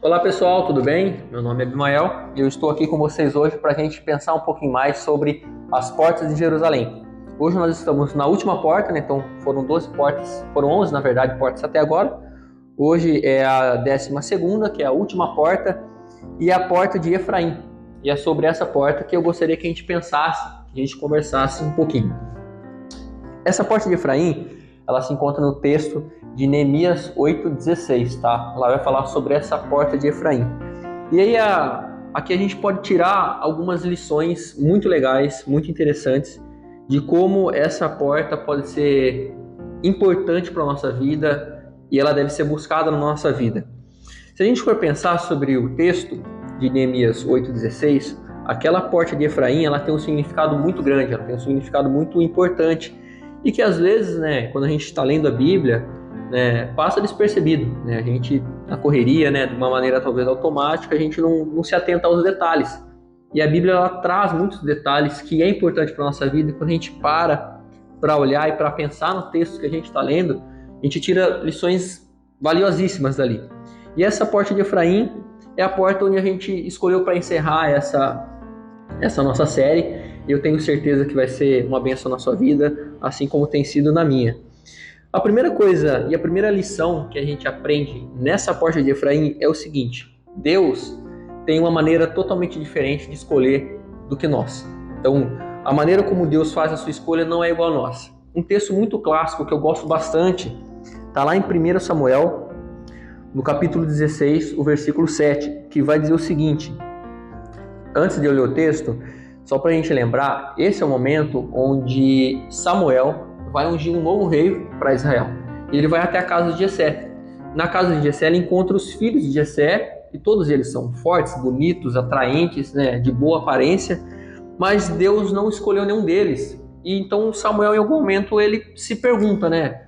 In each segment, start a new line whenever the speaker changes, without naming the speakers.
Olá pessoal, tudo bem? Meu nome é Abimael e eu estou aqui com vocês hoje para a gente pensar um pouquinho mais sobre as portas de Jerusalém. Hoje nós estamos na última porta, né? Então foram 12 portas, foram 11 na verdade portas até agora. Hoje é a 12ª, que é a última porta, e a porta de Efraim. E é sobre essa porta que eu gostaria que a gente pensasse, que a gente conversasse um pouquinho. Essa porta de Efraim, ela se encontra no texto de Neemias 8,16, tá? Ela vai falar sobre essa porta de Efraim. E aí aqui a gente pode tirar algumas lições muito legais, muito interessantes, de como essa porta pode ser importante para a nossa vida e ela deve ser buscada na nossa vida. Se a gente for pensar sobre o texto de Neemias 8,16, aquela porta de Efraim, ela tem um significado muito grande, ela tem um significado muito importante e que às vezes, né, quando a gente está lendo a Bíblia, né, passa despercebido, né? A gente, na correria, né, de uma maneira talvez automática, a gente não se atenta aos detalhes. E a Bíblia ela traz muitos detalhes que é importante para a nossa vida, e quando a gente para olhar e para pensar no texto que a gente está lendo, a gente tira lições valiosíssimas dali. E essa porta de Efraim é a porta onde a gente escolheu para encerrar essa nossa série. Eu tenho certeza que vai ser uma bênção na sua vida, assim como tem sido na minha. A primeira coisa e a primeira lição que a gente aprende nessa porta de Efraim é o seguinte: Deus tem uma maneira totalmente diferente de escolher do que nós. Então, a maneira como Deus faz a sua escolha não é igual a nossa. Um texto muito clássico que eu gosto bastante está lá em 1 Samuel, no capítulo 16, o versículo 7, que vai dizer o seguinte. Antes de eu ler o texto, só para a gente lembrar, esse é o momento onde Samuel vai ungir um novo rei para Israel. Ele vai até a casa de Jessé. Na casa de Jessé ele encontra os filhos de Jessé, e todos eles são fortes, bonitos, atraentes, né, de boa aparência, mas Deus não escolheu nenhum deles. E então Samuel, em algum momento, ele se pergunta, né,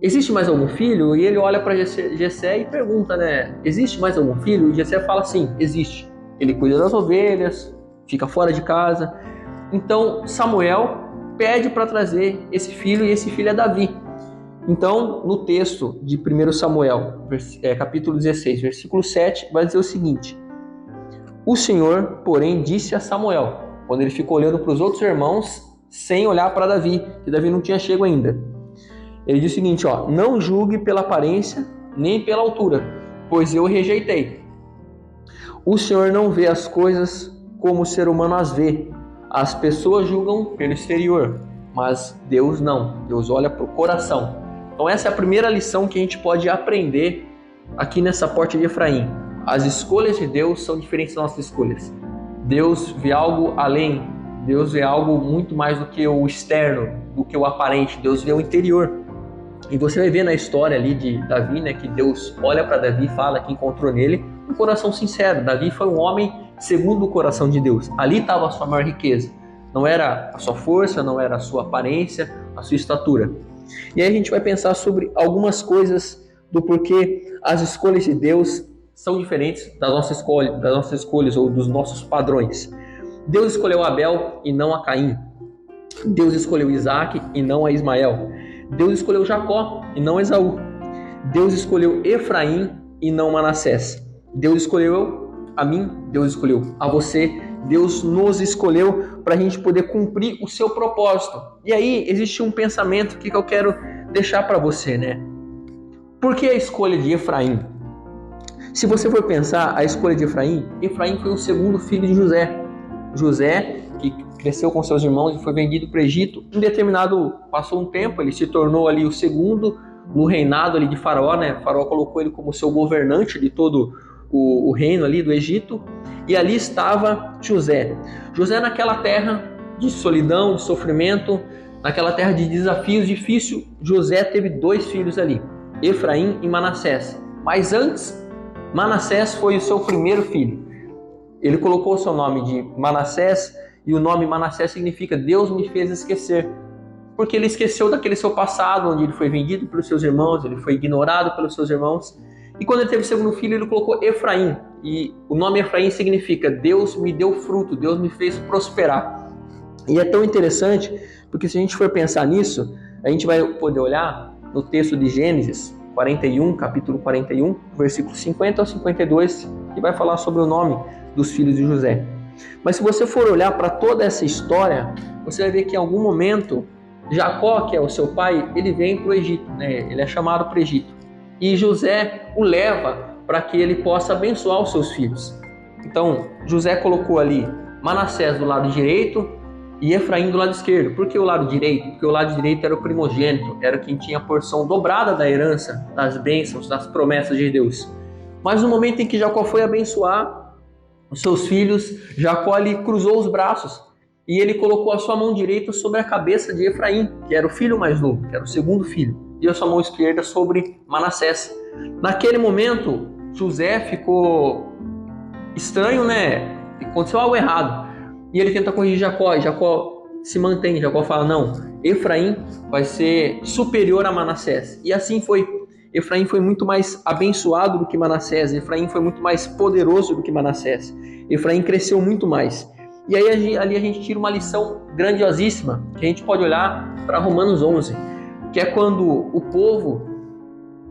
existe mais algum filho? E ele olha para Jessé e pergunta, né, existe mais algum filho? E Jessé fala, sim, existe. Ele cuida das ovelhas, fica fora de casa. Então Samuel pede para trazer esse filho, e esse filho é Davi. Então, no texto de 1 Samuel, capítulo 16, versículo 7, vai dizer o seguinte: o Senhor, porém, disse a Samuel, quando ele ficou olhando para os outros irmãos, sem olhar para Davi, que Davi não tinha chego ainda. Ele diz o seguinte, não julgue pela aparência, nem pela altura, pois eu o rejeitei. O Senhor não vê as coisas como o ser humano as vê. As pessoas julgam pelo exterior, mas Deus não. Deus olha para o coração. Então essa é a primeira lição que a gente pode aprender aqui nessa porta de Efraim. As escolhas de Deus são diferentes das nossas escolhas. Deus vê algo além. Deus vê algo muito mais do que o externo, do que o aparente. Deus vê o interior. E você vai ver na história ali de Davi, né, que Deus olha para Davi e fala que encontrou nele um coração sincero. Davi foi um homem segundo o coração de Deus. Ali estava a sua maior riqueza. Não era a sua força, não era a sua aparência, a sua estatura. E aí a gente vai pensar sobre algumas coisas do porquê as escolhas de Deus são diferentes das nossas escolhas ou dos nossos padrões. Deus escolheu Abel e não a Caim. Deus escolheu Isaac e não a Ismael. Deus escolheu Jacó e não Esaú. Deus escolheu Efraim e não Manassés. Deus escolheu a mim, Deus escolheu a você, Deus nos escolheu para a gente poder cumprir o seu propósito. E aí existe um pensamento que eu quero deixar para você, né? Por que a escolha de Efraim? Se você for pensar a escolha de Efraim, Efraim foi o segundo filho de José. José, que cresceu com seus irmãos e foi vendido para o Egito. Passou um tempo, ele se tornou ali o segundo no reinado ali de Faraó, né? Faraó colocou ele como seu governante de todo o reino ali do Egito, e ali estava José. José naquela terra de solidão, de sofrimento, naquela terra de desafios difíceis, José teve 2 filhos ali, Efraim e Manassés. Mas antes, Manassés foi o seu primeiro filho. Ele colocou o seu nome de Manassés, e o nome Manassés significa Deus me fez esquecer. Porque ele esqueceu daquele seu passado, onde ele foi vendido pelos seus irmãos, ele foi ignorado pelos seus irmãos. E quando ele teve o segundo filho, ele colocou Efraim. E o nome Efraim significa Deus me deu fruto, Deus me fez prosperar. E é tão interessante, porque se a gente for pensar nisso, a gente vai poder olhar no texto de Gênesis, 41, capítulo 41, versículo 50 ao 52, que vai falar sobre o nome dos filhos de José. Mas se você for olhar para toda essa história, você vai ver que em algum momento Jacó, que é o seu pai, ele vem para o Egito, né? Ele é chamado para o Egito. E José o leva para que ele possa abençoar os seus filhos. Então, José colocou ali Manassés do lado direito e Efraim do lado esquerdo. Por que o lado direito? Porque o lado direito era o primogênito, era quem tinha a porção dobrada da herança, das bênçãos, das promessas de Deus. Mas no momento em que Jacó foi abençoar os seus filhos, Jacó ali cruzou os braços e ele colocou a sua mão direita sobre a cabeça de Efraim, que era o filho mais novo, que era o segundo filho, e a sua mão esquerda sobre Manassés. Naquele momento, José ficou estranho, né? Aconteceu algo errado. E ele tenta corrigir Jacó, e Jacó se mantém. Jacó fala, não, Efraim vai ser superior a Manassés. E assim foi. Efraim foi muito mais abençoado do que Manassés. Efraim foi muito mais poderoso do que Manassés. Efraim cresceu muito mais. E aí ali a gente tira uma lição grandiosíssima, que a gente pode olhar para Romanos 11, que é quando o povo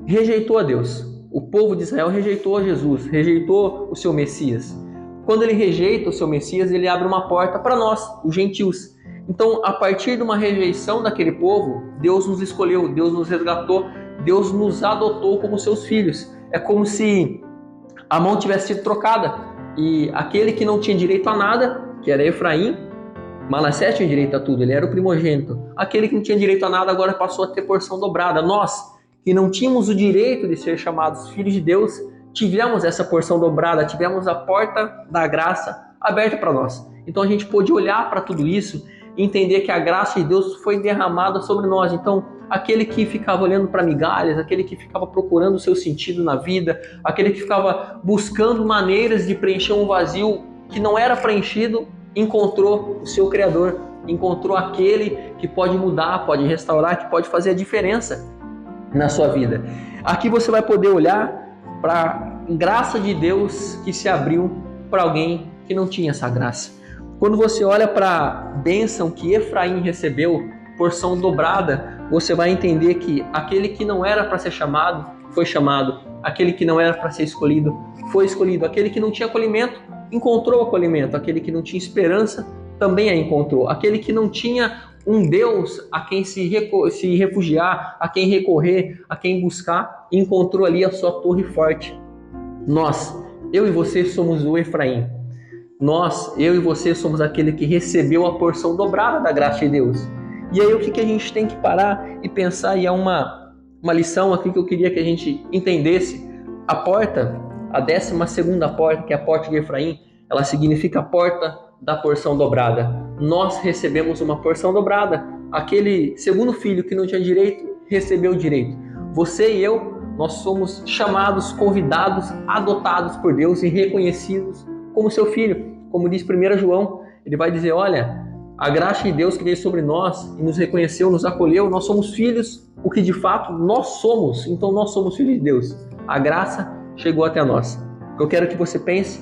rejeitou a Deus. O povo de Israel rejeitou a Jesus, rejeitou o seu Messias. Quando ele rejeita o seu Messias, ele abre uma porta para nós, os gentios. Então, a partir de uma rejeição daquele povo, Deus nos escolheu, Deus nos resgatou, Deus nos adotou como seus filhos. É como se a mão tivesse sido trocada e aquele que não tinha direito a nada, que era Efraim, Manassés tinha direito a tudo, ele era o primogênito. Aquele que não tinha direito a nada agora passou a ter porção dobrada. Nós, que não tínhamos o direito de ser chamados filhos de Deus, tivemos essa porção dobrada, tivemos a porta da graça aberta para nós. Então a gente pôde olhar para tudo isso e entender que a graça de Deus foi derramada sobre nós. Então aquele que ficava olhando para migalhas, aquele que ficava procurando o seu sentido na vida, aquele que ficava buscando maneiras de preencher um vazio que não era preenchido, encontrou o seu Criador, encontrou aquele que pode mudar, pode restaurar, que pode fazer a diferença na sua vida. Aqui você vai poder olhar para a graça de Deus que se abriu para alguém que não tinha essa graça. Quando você olha para a bênção que Efraim recebeu, porção dobrada, você vai entender que aquele que não era para ser chamado, foi chamado. Aquele que não era para ser escolhido, foi escolhido. Aquele que não tinha acolhimento, encontrou acolhimento. Aquele que não tinha esperança, também a encontrou. Aquele que não tinha um Deus a quem se refugiar, a quem recorrer, a quem buscar, encontrou ali a sua torre forte. Nós, eu e você somos o Efraim. Nós, eu e você somos aquele que recebeu a porção dobrada da graça de Deus. E aí o que a gente tem que parar e pensar, e é uma lição aqui que eu queria que a gente entendesse. A porta, a 12ª porta, que é a porta de Efraim, ela significa a porta da porção dobrada. Nós recebemos uma porção dobrada. Aquele segundo filho que não tinha direito, recebeu o direito. Você e eu, nós somos chamados, convidados, adotados por Deus e reconhecidos como seu filho. Como diz 1 João, ele vai dizer, olha, a graça de Deus que veio sobre nós e nos reconheceu, nos acolheu, nós somos filhos, o que de fato nós somos. Então nós somos filhos de Deus. A graça chegou até nós. O que eu quero que você pense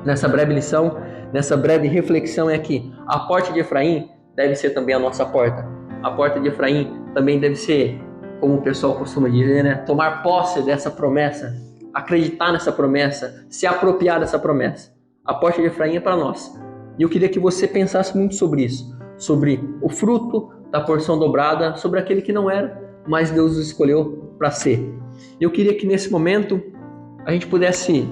nessa breve lição, nessa breve reflexão é que a porta de Efraim deve ser também a nossa porta. A porta de Efraim também deve ser, como o pessoal costuma dizer, né? Tomar posse dessa promessa, acreditar nessa promessa, se apropriar dessa promessa. A porta de Efraim é para nós. E eu queria que você pensasse muito sobre isso, sobre o fruto da porção dobrada, sobre aquele que não era, mas Deus os escolheu para ser. Eu queria que nesse momento a gente pudesse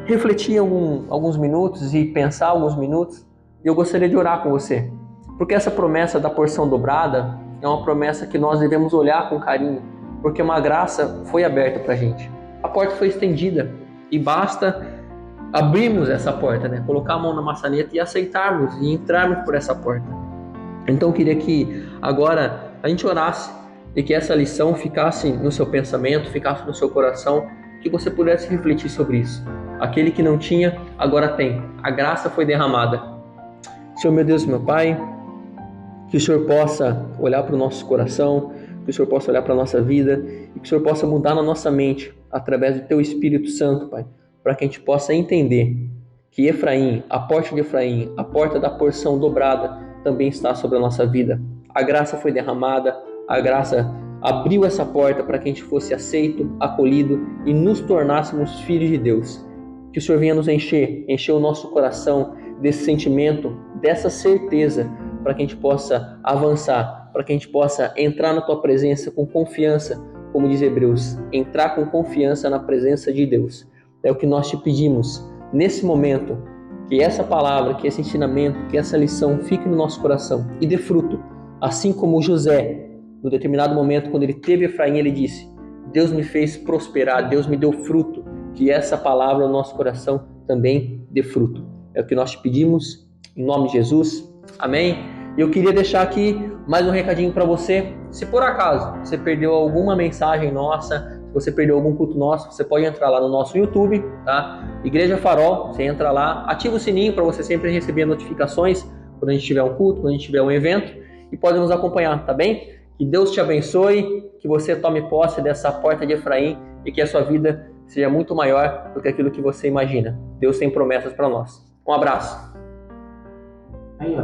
refletir alguns minutos e pensar alguns minutos, e eu gostaria de orar com você, porque essa promessa da porção dobrada é uma promessa que nós devemos olhar com carinho, porque uma graça foi aberta para a gente. A porta foi estendida e basta abrirmos essa porta, né? Colocar a mão na maçaneta e aceitarmos e entrarmos por essa porta. Então eu queria que agora a gente orasse e que essa lição ficasse no seu pensamento, ficasse no seu coração, que você pudesse refletir sobre isso. Aquele que não tinha, agora tem. A graça foi derramada. Senhor meu Deus, meu Pai, que o Senhor possa olhar para o nosso coração, que o Senhor possa olhar para a nossa vida e que o Senhor possa mudar na nossa mente através do Teu Espírito Santo, Pai, para que a gente possa entender que Efraim, a porta de Efraim, a porta da porção dobrada também está sobre a nossa vida. A graça foi derramada, a graça abriu essa porta para que a gente fosse aceito, acolhido e nos tornássemos filhos de Deus. Que o Senhor venha nos encher o nosso coração desse sentimento, dessa certeza, para que a gente possa avançar, para que a gente possa entrar na Tua presença com confiança, como diz Hebreus, entrar com confiança na presença de Deus. É o que nós te pedimos nesse momento, que essa palavra, que esse ensinamento, que essa lição fique no nosso coração e dê fruto. Assim como José, no determinado momento, quando ele teve Efraim, ele disse: Deus me fez prosperar, Deus me deu fruto. Que essa palavra no nosso coração também dê fruto. É o que nós te pedimos, em nome de Jesus. Amém? E eu queria deixar aqui mais um recadinho para você. Se por acaso você perdeu alguma mensagem nossa, se você perdeu algum culto nosso, você pode entrar lá no nosso YouTube, tá? Igreja Farol, você entra lá, ativa o sininho para você sempre receber notificações quando a gente tiver um culto, quando a gente tiver um evento, e pode nos acompanhar, tá bem? Que Deus te abençoe, que você tome posse dessa porta de Efraim e que a sua vida seja muito maior do que aquilo que você imagina. Deus tem promessas para nós. Um abraço.